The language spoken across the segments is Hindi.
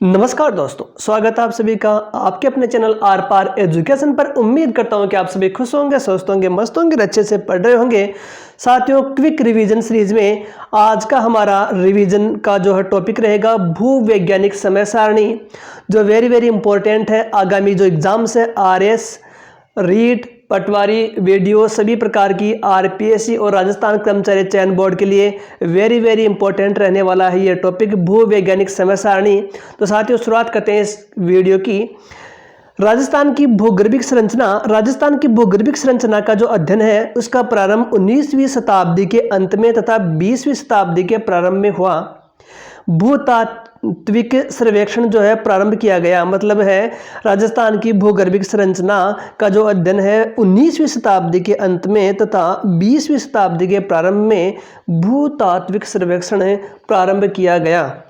नमस्कार दोस्तों, स्वागत है आप सभी का आपके अपने चैनल आर पार एजुकेशन पर। उम्मीद करता हूं कि आप सभी खुश होंगे, स्वस्थ होंगे, मस्त होंगे, अच्छे से पढ़ रहे होंगे। साथियों, क्विक रिवीजन सीरीज में आज का हमारा रिवीजन का जो है टॉपिक रहेगा भूवैज्ञानिक समय सारणी, जो वेरी इंपॉर्टेंट है। आगामी जो एग्जाम्स है आरएस, रीट, पटवारी, वीडियो, सभी प्रकार की आरपीएससी और राजस्थान कर्मचारी चयन बोर्ड के लिए वेरी इंपॉर्टेंट रहने वाला है ये टॉपिक भूवैज्ञानिक समय सारणी। तो साथियों, शुरुआत करते हैं इस वीडियो की। राजस्थान की भूगर्भिक संरचना का जो अध्ययन है उसका प्रारंभ 19वीं शताब्दी के अंत में तथा 20वीं शताब्दी के प्रारंभ में हुआ। भूतात्विक सर्वेक्षण जो है प्रारंभ किया गया, मतलब है राजस्थान की भूगर्भिक संरचना का जो अध्ययन है 19वीं शताब्दी के अंत में तथा 20वीं शताब्दी के प्रारंभ में भूतात्विक सर्वेक्षण प्रारंभ किया गया।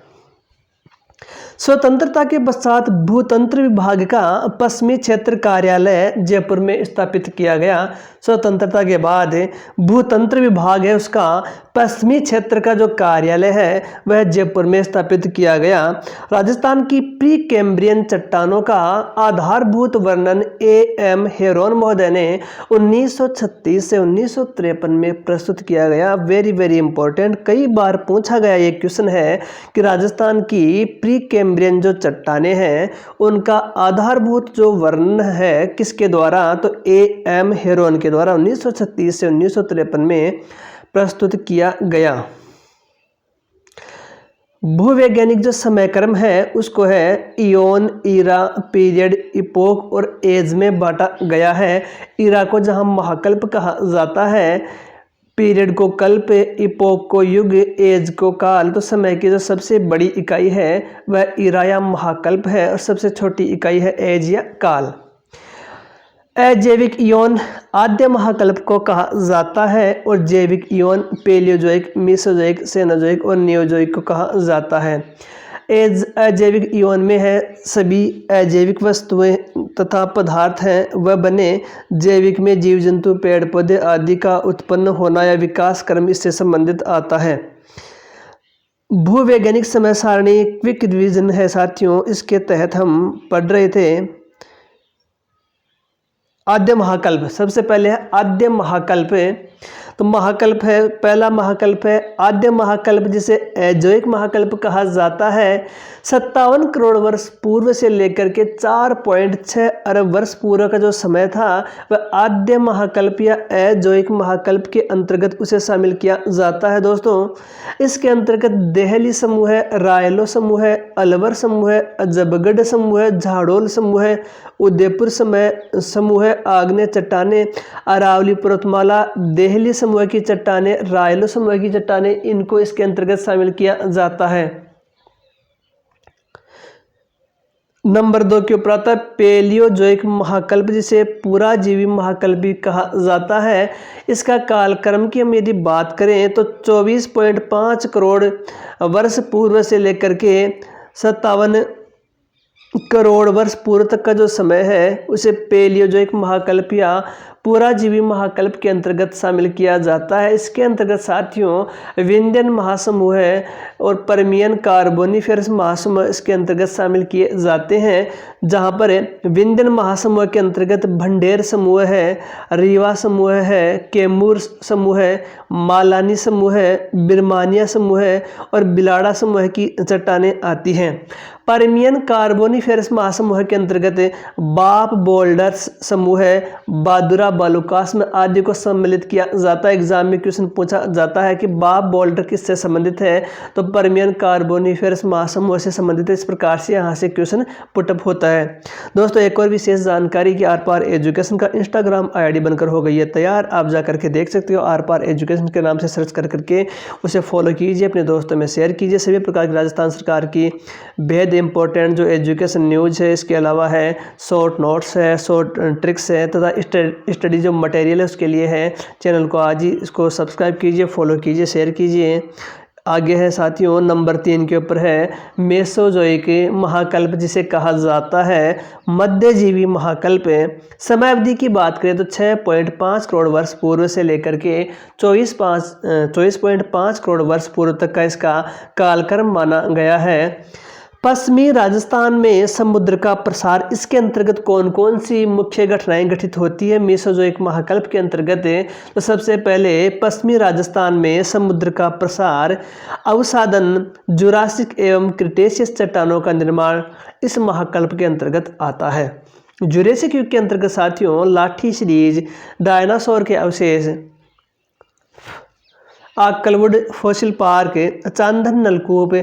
स्वतंत्रता के पश्चात भूतंत्र विभाग का पश्चिमी क्षेत्र कार्यालय जयपुर में स्थापित किया गया। स्वतंत्रता के बाद भूतंत्र विभाग है उसका पश्चिमी क्षेत्र का जो कार्यालय है वह जयपुर में स्थापित किया गया। राजस्थान की प्री कैम्ब्रियन चट्टानों का आधारभूत वर्णन एम हेरोन महोदय ने 1936 से 1953 में प्रस्तुत किया गया। वेरी इंपॉर्टेंट, कई बार पूछा गया ये क्वेश्चन है कि राजस्थान की प्री कैम्ब्रियन जो चट्टानें हैं उनका आधारभूत जो वर्णन है किसके द्वारा, तो एम हेरोन के द्वारा 1936 से 1953 में प्रस्तुत किया गया। भूवैज्ञानिक जो समय क्रम है उसको है इयोन, ईरा, पीरियड, इपोक और एज में बांटा गया है। ईरा को जहां महाकल्प कहा जाता है, पीरियड को कल्प, इपोक को युग, एज को काल। तो समय की जो सबसे बड़ी इकाई है वह ईरा या महाकल्प है और सबसे छोटी इकाई है एज या काल। अजैविक इयोन आद्य महाकल्प को कहा जाता है और जैविक इयोन पैलियोजोइक, मेसोजोइक, सेनोजोइक और नियोजोइक को कहा जाता है। एज अजैविक इयोन में है सभी अजैविक वस्तुएं तथा पदार्थ हैं वह बने। जैविक में जीव जंतु, पेड़ पौधे आदि का उत्पन्न होना या विकास क्रम इससे संबंधित आता है। भूवैज्ञानिक समय सारणी क्विक रिवीजन है साथियों। इसके तहत हम पढ़ रहे थे आद्य महाकल्प। सबसे पहले है आद्य महाकल्प। तो महाकल्प है, पहला महाकल्प है आद्य महाकल्प, जिसे अजैविक महाकल्प कहा जाता है। 57 करोड़ वर्ष पूर्व से लेकर के 4.6 अरब वर्ष पूर्व का जो समय था वह आद्य महाकल्प या अजैविक महाकल्प के अंतर्गत उसे शामिल किया जाता है। दोस्तों, इसके अंतर्गत देहली समूह है, रायलो समूह है, अलवर समूह है, अजबगढ़ समूह है, झाड़ोल समूह है, उदयपुर समूह है, आग्नेय चट्टानें, अरावली पर्वतमाला, देहली समूह की चट्टानें, रायलो समूह की चट्टानें, इनको इसके अंतर्गत शामिल किया जाता है। नंबर 2 के ऊपर आता है पैलियोजोइक महाकल्प, जिसे पुराजीवी महाकल्प भी कहा जाता है। इसका कालक्रम की हम यदि बात करें तो 24.5 करोड़ वर्ष पूर्व से लेकर के 57 करोड़ वर्ष पूर्व तक का जो समय है उसे पैलियोजोइक महाकल्प या पुराजीवी महाकल्प के अंतर्गत शामिल किया जाता है। इसके अंतर्गत साथियों विंध्यन महासमूह है और परमियन कार्बोनिफेरस महासमूह इसके अंतर्गत शामिल किए जाते हैं, जहां पर विंध्यन महासमूह के अंतर्गत भंडेर समूह है, रीवा समूह है, कैमूर समूह है, मालानी समूह है, बिरमानिया समूह है और बिलाड़ा समूह की चट्टानें आती हैं। परमियन कार्बोनिफेरस महासमूह के अंतर्गत बाप बोल्डर्स समूह है, बादुरा बालुकास में आदि को सम्मिलित किया जाता है। एग्जाम में क्वेश्चन पूछा जाता है कि बाप बोल्डर किससे संबंधित है, तो परमियन कार्बोनिफेरस महासमूह से संबंधित है। इस प्रकार से यहाँ से क्वेश्चन पुटअप होता है। दोस्तों, एक और विशेष जानकारी कि आर पार एजुकेशन का इंस्टाग्राम आईडी बनकर हो गई है तैयार। आप जा करके देख सकते हो, आर पार एजुकेशन के नाम से सर्च करके उसे फॉलो कीजिए, अपने दोस्तों में शेयर कीजिए। सभी प्रकार की राजस्थान सरकार की बेहद इंपॉर्टेंट जो एजुकेशन न्यूज़ है, इसके अलावा है शॉर्ट नोट्स है, शॉर्ट ट्रिक्स है तथा स्टडी जो मटेरियल है उसके लिए है। चैनल को आज ही इसको सब्सक्राइब कीजिए, फॉलो कीजिए, शेयर कीजिए। आगे है साथियों नंबर 3 के ऊपर है मेसोजोइक महाकल्प, जिसे कहा जाता है मध्यजीवी महाकल्प। समय अवधि की बात करें तो 6.5 करोड़ वर्ष पूर्व से लेकर के 24.5 करोड़ वर्ष पूर्व तक का इसका कालक्रम माना गया है। पश्चिमी राजस्थान में समुद्र का प्रसार, इसके अंतर्गत कौन कौन सी मुख्य घटनाएं घटित होती है मेसोजोइक महाकल्प के अंतर्गत? तो सबसे पहले पश्चिमी राजस्थान में समुद्र का प्रसार, अवसादन, जुरासिक एवं क्रिटेशियस चट्टानों का निर्माण इस महाकल्प के अंतर्गत आता है। जुरेसिक युग के अंतर्गत साथियों लाठी सीरीज, डायनासोर के अवशेष, आकलवुड फॉसिल पार्क, चांदन नलकूप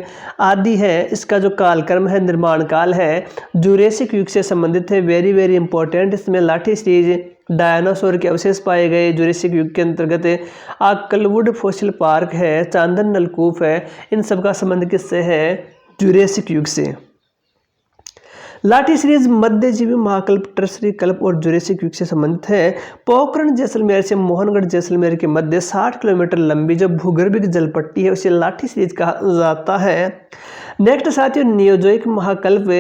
आदि है। इसका जो कालक्रम है, निर्माण काल है, जुरेसिक युग से संबंधित है। Very very important. इसमें लाठी सीरीज, डायनासोर के अवशेष पाए गए जुरेसिक युग के अंतर्गत, आकलवुड फॉसिल पार्क है, चांदन नलकूप है, इन सब का संबंध किससे है? जुरेसिक युग से। लाठी सीरीज मध्यजीवी महाकल्प, टर्सरी कल्प और जुरेसिक युग से संबंधित है। पोखरण जैसलमेर से मोहनगढ़ जैसलमेर के मध्य 60 किलोमीटर लंबी जो भूगर्भिक जलपट्टी है उसे लाठी सीरीज कहा जाता है। नेक्स्ट साथियों नियोजोइक महाकल्प,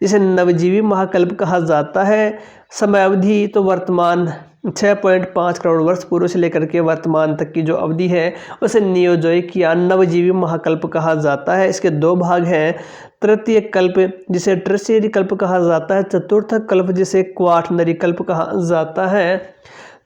जिसे नवजीवी महाकल्प कहा जाता है। समयावधि तो वर्तमान 6.5 करोड़ वर्ष पूर्व से लेकर के वर्तमान तक की जो अवधि है उसे नियोजोइक या नवजीवी महाकल्प कहा जाता है। इसके दो भाग हैं, तृतीय कल्प जिसे टर्शियरी कल्प कहा जाता है, चतुर्थ कल्प जिसे क्वाटरनरी कल्प कहा जाता है।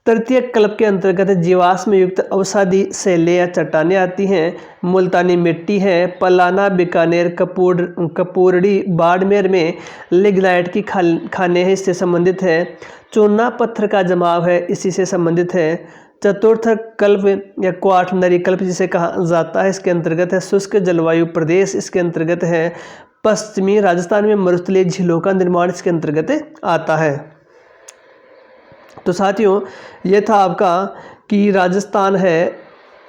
तृतीय कल्प के अंतर्गत जीवाश्म युक्त अवसादी शैलें या चट्टानें आती हैं। मुल्तानी मिट्टी है, पलाना, बीकानेर, कपूरड़ी, बाड़मेर में लिग्नाइट की खाने हैं, इससे संबंधित है। चूना पत्थर का जमाव है, इसी से संबंधित है। चतुर्थ कल्प या क्वाटरनरी कल्प जिसे कहा जाता है, इसके अंतर्गत है शुष्क जलवायु प्रदेश, इसके अंतर्गत है पश्चिमी राजस्थान में मरुस्थलीय झीलों का निर्माण, इसके अंतर्गत आता है। तो साथियों ये था आपका कि राजस्थान है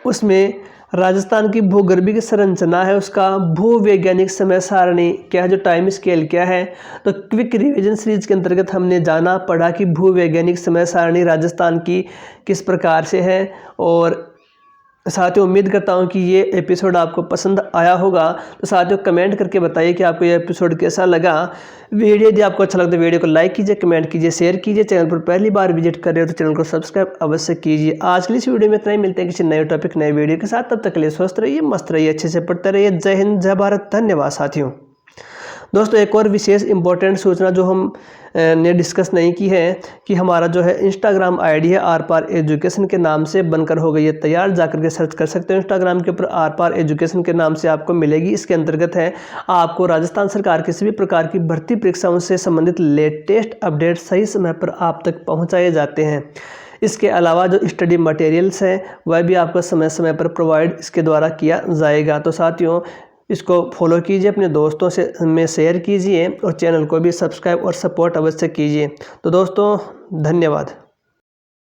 उसमें राजस्थान की भूगर्भिक संरचना है, उसका भूवैज्ञानिक समय सारणी क्या है, जो टाइम स्केल क्या है। तो क्विक रिवीजन सीरीज के अंतर्गत हमने जाना पढ़ा कि भूवैज्ञानिक समय सारणी राजस्थान की किस प्रकार से है। और साथियों उम्मीद करता हूं कि ये एपिसोड आपको पसंद आया होगा। तो साथियों कमेंट करके बताइए कि आपको ये एपिसोड कैसा लगा। वीडियो यदि आपको अच्छा लगता है वीडियो को लाइक कीजिए, कमेंट कीजिए, शेयर कीजिए। चैनल पर पहली बार विजिट कर रहे हो तो चैनल को सब्सक्राइब अवश्य कीजिए। आज के लिए इस वीडियो में इतना ही, मिलते हैं किसी नए टॉपिक नए वीडियो के साथ। तब तक के लिए स्वस्थ रहिए, मस्त रहिए, अच्छे से पढ़ते रहिए। जय हिंद, जय भारत, धन्यवाद साथियों। दोस्तों एक और विशेष इंपॉर्टेंट सूचना जो हम ने डिस्कस नहीं की है कि हमारा जो है इंस्टाग्राम आईडी है आर पार एजुकेशन के नाम से बनकर हो गई है तैयार। जाकर के सर्च कर सकते हो इंस्टाग्राम के ऊपर, आर पार एजुकेशन के नाम से आपको मिलेगी। इसके अंतर्गत है आपको राजस्थान सरकार किसी भी प्रकार की भर्ती परीक्षाओं से संबंधित लेटेस्ट अपडेट सही समय पर आप तक पहुँचाए जाते हैं। इसके अलावा जो स्टडी मटेरियल्स हैं वह भी आपको समय समय पर प्रोवाइड इसके द्वारा किया जाएगा। तो साथियों इसको फॉलो कीजिए, अपने दोस्तों से में शेयर कीजिए और चैनल को भी सब्सक्राइब और सपोर्ट अवश्य कीजिए। तो दोस्तों धन्यवाद।